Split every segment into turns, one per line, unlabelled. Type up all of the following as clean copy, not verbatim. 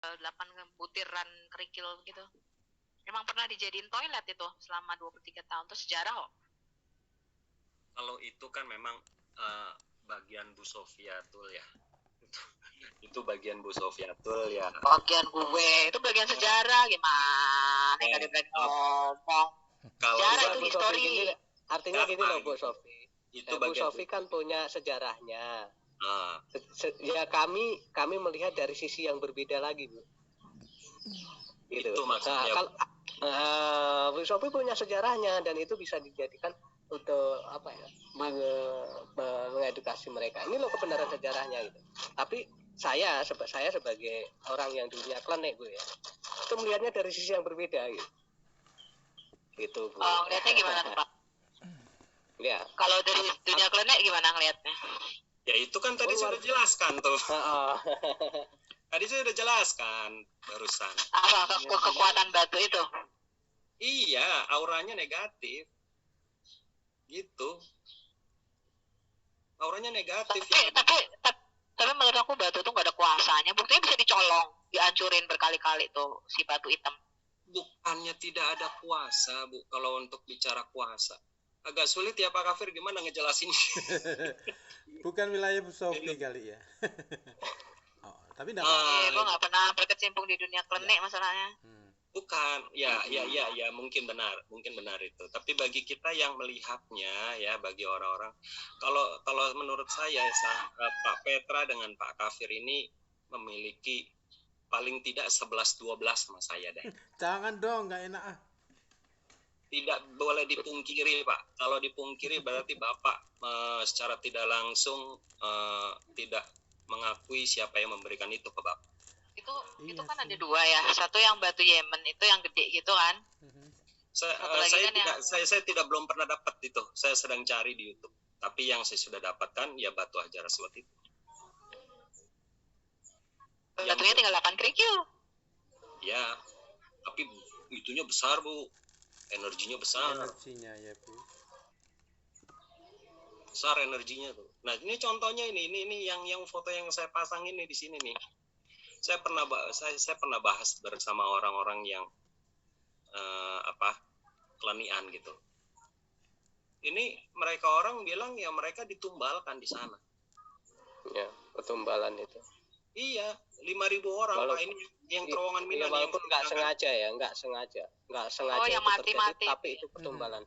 8 butiran kerikil gitu. Emang pernah dijadiin toilet itu selama 23 tahun. Itu sejarah kok.
Kalau itu kan memang bagian Bu Sofiatul ya. Itu bagian Bu Sofiatul ya.
Bagian gue itu bagian sejarah gimana? Nggak ada berani ngomong. Sejarah itu histori.
Artinya gini loh Bu Sofi.
Itu
Bu Sofi kan punya sejarahnya.
Nah,
ya kami melihat dari sisi yang berbeda lagi Bu. Gitu.
Itu maksudnya.
Bu Sofi punya sejarahnya dan itu bisa dijadikan untuk apa ya, mengedukasi mereka. Ini loh kebenaran sejarahnya gitu. Tapi saya sebagai orang yang dulunya klenik Bu ya, itu melihatnya dari sisi yang berbeda gitu. Gitu Bu.
Oh, ngeliatnya gimana tuh Pak?
Ya.
Kalau dari dunia klenik gimana ngeliatnya?
Ya itu kan tadi sudah jelaskan tuh. Tadi saya udah jelaskan barusan.
Apa kekuatan batu itu?
Iya, auranya negatif. Gitu. Auranya negatif.
Tapi menurut aku batu tuh nggak ada kuasanya. Buktinya bisa dicolong, dihancurin berkali-kali tuh si batu hitam.
Bukannya tidak ada kuasa, Bu. Kalau untuk bicara kuasa, agak sulit ya Pak Kafir, gimana ngejelasinnya?
Bukan wilayah Bu Sofi kali ya. Tapi enggak
gue nggak pernah berkecimpung di dunia klenik masalahnya.
Bukan, ya, mungkin benar itu. Tapi bagi kita yang melihatnya, ya, bagi orang-orang, kalau menurut saya, Pak Petra dengan Pak Kafir ini memiliki paling tidak 11-12 sama saya deh.
Jangan dong, nggak enak ah.
Tidak boleh dipungkiri Pak. Kalau dipungkiri berarti Bapak secara tidak langsung tidak mengakui siapa yang memberikan itu ke Bapak.
Itu kan ada dua ya. Satu yang batu Yemen itu yang gede gitu kan.
Saya belum pernah dapat itu. Saya sedang cari di YouTube. Tapi yang saya sudah dapatkan ya batu Hajar Aswad itu.
Batunya tinggal 8 kerikil.
Ya, tapi itunya besar Bu. Energinya besar.
Energinya ya Bu.
Besar energinya tuh. Nah ini contohnya ini yang foto yang saya pasang ini di sini nih. Saya pernah bahas bersama orang-orang yang kelanian gitu. Ini mereka orang bilang ya mereka ditumbalkan di sana.
Ya, petumbalan itu.
Iya, 5.000 orang Pak ini yang terowongan Minan.
Walaupun nggak sengaja.
Oh, yang mati-mati.
Tapi itu petumbalan.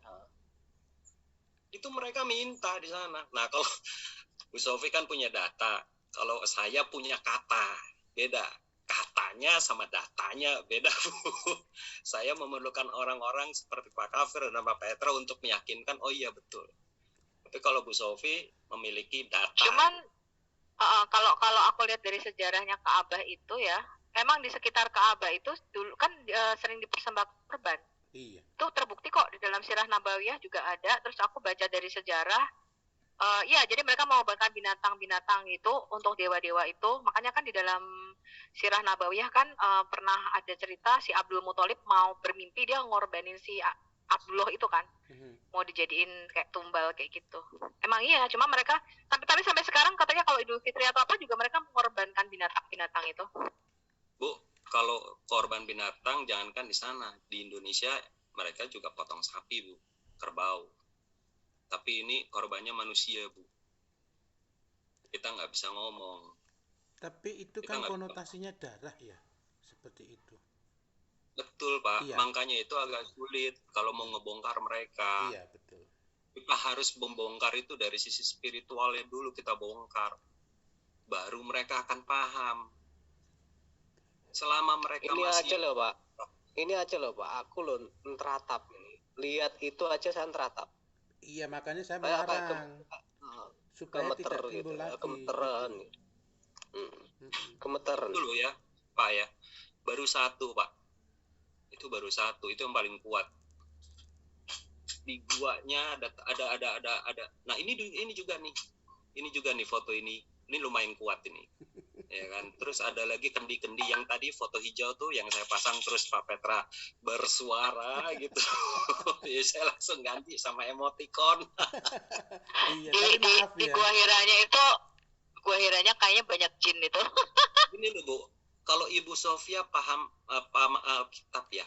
Itu mereka minta di sana. Nah, kalau Bu Sofi kan punya data, kalau saya punya kata, beda. Katanya sama datanya beda, Bu. Saya memerlukan orang-orang seperti Pak Kafir dan Pak Petra untuk meyakinkan, oh iya betul. Tapi kalau Bu Sofi memiliki data.
Cuman kalau aku lihat dari sejarahnya Ka'bah itu ya, emang di sekitar Ka'bah itu dulu kan sering dipersembahkan korban.
Iya.
Itu terbukti kok di dalam Sirah Nabawiyah juga ada. Terus aku baca dari sejarah, ya jadi mereka mengorbankan binatang-binatang itu untuk dewa-dewa itu. Makanya kan di dalam Sirah Nabawiyah kan pernah ada cerita si Abdul Muthalib mau bermimpi dia ngorbanin si Abdullah itu kan, mau dijadiin kayak tumbal kayak gitu. Emang iya, cuma mereka tapi sampai sekarang katanya kalau Idul Fitri atau apa juga mereka mengorbankan binatang-binatang itu.
Bu, kalau korban binatang jangankan di sana, di Indonesia mereka juga potong sapi Bu, kerbau. Tapi ini korbannya manusia Bu. Kita nggak bisa ngomong.
Tapi itu kan konotasinya darah ya, seperti itu.
Betul Pak, iya. Makanya itu agak sulit kalau mau ngebongkar mereka.
Iya betul.
Kita harus membongkar itu dari sisi spiritualnya dulu kita bongkar, baru mereka akan paham. Selama mereka
ini aja loh Pak, aku loh teratap ini. Lihat itu aja saya teratap.
Iya makanya saya melarang supaya tidak timbul lagi.
Gemeteran. Dulu ya Pak ya, baru satu Pak. Itu baru satu, itu yang paling kuat. Di guanya ada. Nah ini juga nih foto ini lumayan kuat ini, ya kan. Terus ada lagi kendi-kendi yang tadi foto hijau tuh yang saya pasang, terus Pak Petra bersuara gitu. Ya saya langsung ganti sama emoticon.
Iya, tapi maaf
di gua Hiranya itu, gua Hiranya kayaknya banyak jin itu.
Ini loh Bu, Kalau Ibu Sofia paham Alkitab ya,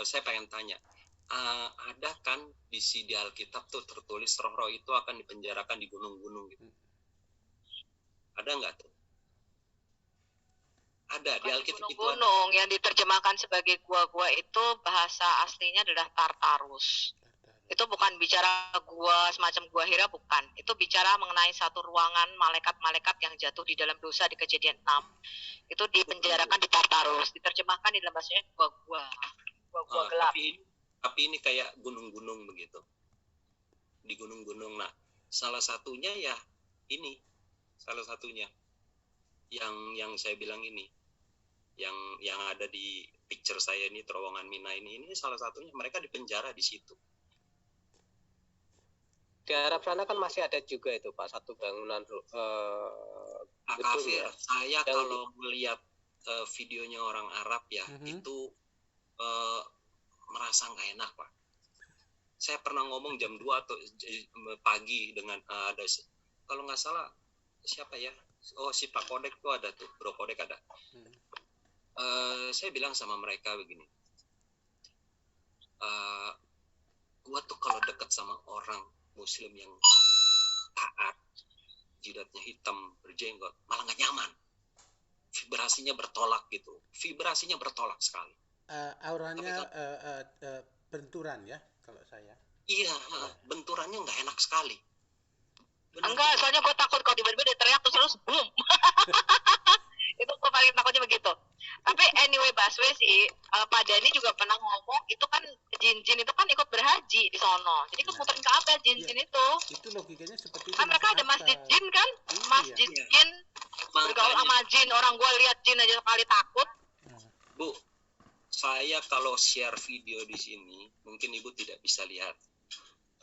saya pengen tanya, ada kan di Alkitab tuh tertulis roh-roh itu akan dipenjarakan di gunung-gunung gitu. Ada nggak tuh? Ada di Alkitab itu ada.
Gunung-gunung yang diterjemahkan sebagai gua-gua itu bahasa aslinya adalah Tartarus. Itu bukan bicara gua semacam gua Hira, bukan. Itu bicara mengenai satu ruangan malaikat-malaikat yang jatuh di dalam dosa di Kejadian 6. Itu dipenjarakan di Tartarus, diterjemahkan di dalam bahasanya gua-gua gelap.
Tapi ini kayak gunung-gunung begitu. Di gunung-gunung. Nah, salah satunya ya ini. Salah satunya yang saya bilang ini. Yang ada di picture saya ini, terowongan Mina ini salah satunya, mereka dipenjara di situ.
Di Arab sana kan masih ada juga itu Pak, satu bangunan
Kafir, ya. Saya kalau melihat videonya orang Arab ya, itu merasa nggak enak Pak. Saya pernah ngomong jam 2 atau pagi dengan ada, kalau nggak salah siapa ya, si Pak Kodek tuh ada tuh, Bro Kodek ada. Saya bilang sama mereka begini, gua tuh kalau dekat sama orang Muslim yang taat, jidatnya hitam, berjenggot, malah nggak nyaman. Vibrasinya bertolak gitu. Vibrasinya bertolak sekali.
Auranya benturan ya, kalau saya.
Iya, benturannya nggak enak sekali.
Enggak, soalnya gue takut kalau tiba-tiba dia teriak terus boom. Itu gue paling takutnya begitu. Tapi anyway, Baswe sih, Pak Dani juga pernah ngomong, itu kan jin-jin itu kan ikut berhaji di sono. Jadi kan muterin Ka'bah jin-jin itu.
Itu logikanya seperti itu.
Kan mereka ada masjid jin kan? Masjid jin, bergaul sama jin. Orang gue lihat jin aja sekali takut.
Bu, saya kalau share video di sini, mungkin Ibu tidak bisa lihat.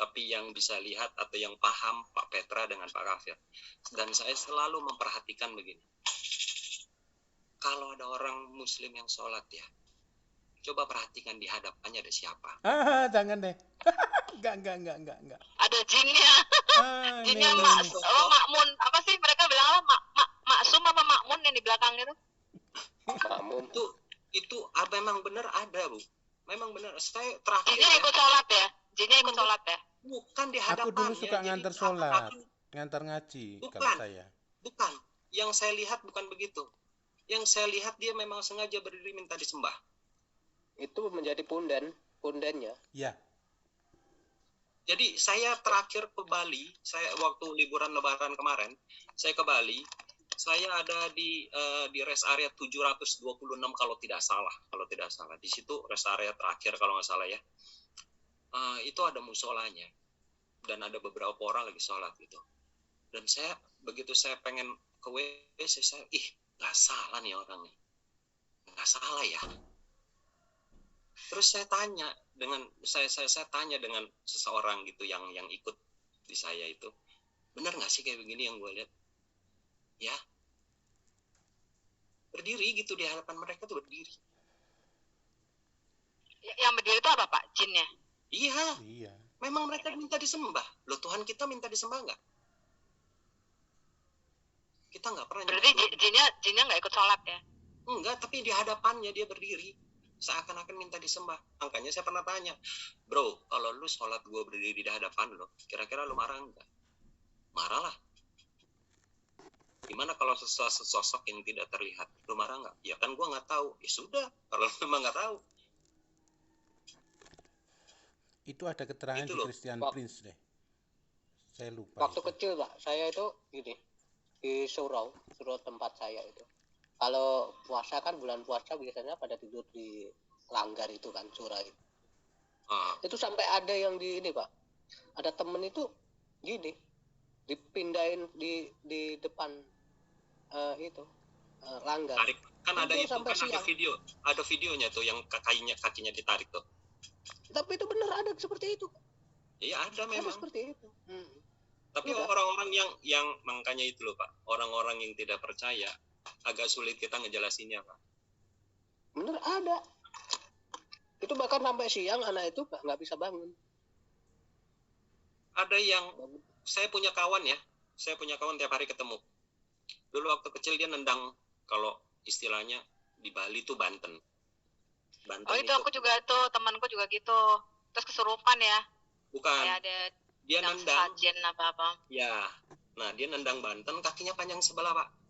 Tapi yang bisa lihat atau yang paham Pak Petra dengan Pak Kafir. Dan saya selalu memperhatikan begini. Kalau ada orang Muslim yang sholat ya, coba perhatikan di hadapannya ada siapa.
Jangan deh. Enggak. Ada
jinnya. Jinnya Makmun. Apa sih mereka bilang apa? Maksum apa Makmun yang di belakang itu?
Makmun.
Itu memang benar ada, Bu. Memang benar. Saya terakhir.
Jinnya ikut sholat ya? Jinnya ikut sholat ya?
Bukan di hadapannya.
Aku dulu suka ngantar sholat, ngantar ngaji.
Bukan,
kalau saya.
Bukan. Yang saya lihat bukan begitu. Yang saya lihat dia memang sengaja berdiri minta disembah.
Itu menjadi pundannya.
Iya. Jadi saya terakhir ke Bali, saya waktu liburan Lebaran kemarin, saya ke Bali, saya ada di rest area 726 kalau tidak salah. Di situ rest area terakhir kalau nggak salah ya. Itu ada musolanya dan ada beberapa orang lagi sholat gitu. Dan begitu saya pengen ke WC, saya nggak salah nih orang nih, nggak salah ya. Terus saya tanya dengan seseorang gitu yang ikut di saya itu, benar nggak sih kayak begini yang gue lihat? Ya, berdiri gitu di hadapan mereka tuh berdiri.
Yang berdiri itu apa Pak? Jinnya?
Iya. Memang mereka minta disembah. Loh, Tuhan kita minta disembah nggak? Kita nggak pernah.
Berarti jinnya nggak ikut sholat ya?
Enggak, tapi di hadapannya dia berdiri seakan-akan minta disembah. Makanya saya pernah tanya, bro, kalau lu sholat gue berdiri di hadapan lo, kira-kira lu marah nggak? Marah lah. Gimana kalau sosok yang tidak terlihat, lu marah nggak? Ya kan gue nggak tahu. Ya sudah, kalau memang nggak tahu.
Itu ada keterangan di Christian Prince deh. Saya lupa.
Waktu kecil Pak, saya itu gini, di surau tempat saya itu. Kalau puasa kan bulan puasa biasanya pada tidur di langgar itu kan, surau itu. Itu sampai ada yang di ini Pak. Ada temen itu gini, dipindahin di depan langgar.
Tarik. Kan ada itu, kan ada videonya tuh yang kakinya ditarik tuh.
Tapi itu benar ada seperti itu.
Iya, ada memang.
Ada seperti itu.
Tapi orang-orang yang makanya itu loh Pak, orang-orang yang tidak percaya agak sulit kita ngejelasinnya Pak.
Bener ada. Itu bahkan sampai siang anak itu nggak bisa bangun.
Ada yang saya punya kawan tiap hari ketemu. Dulu waktu kecil dia nendang, kalau istilahnya Di Bali tuh Banten.
Oh itu aku juga tuh, temanku juga gitu. Terus kesurupan ya?
Bukan.
Kayak ada
Dia nendang.
sajen apa-apa.
Ya. Nah dia nendang Banten, kakinya panjang sebelah Pak.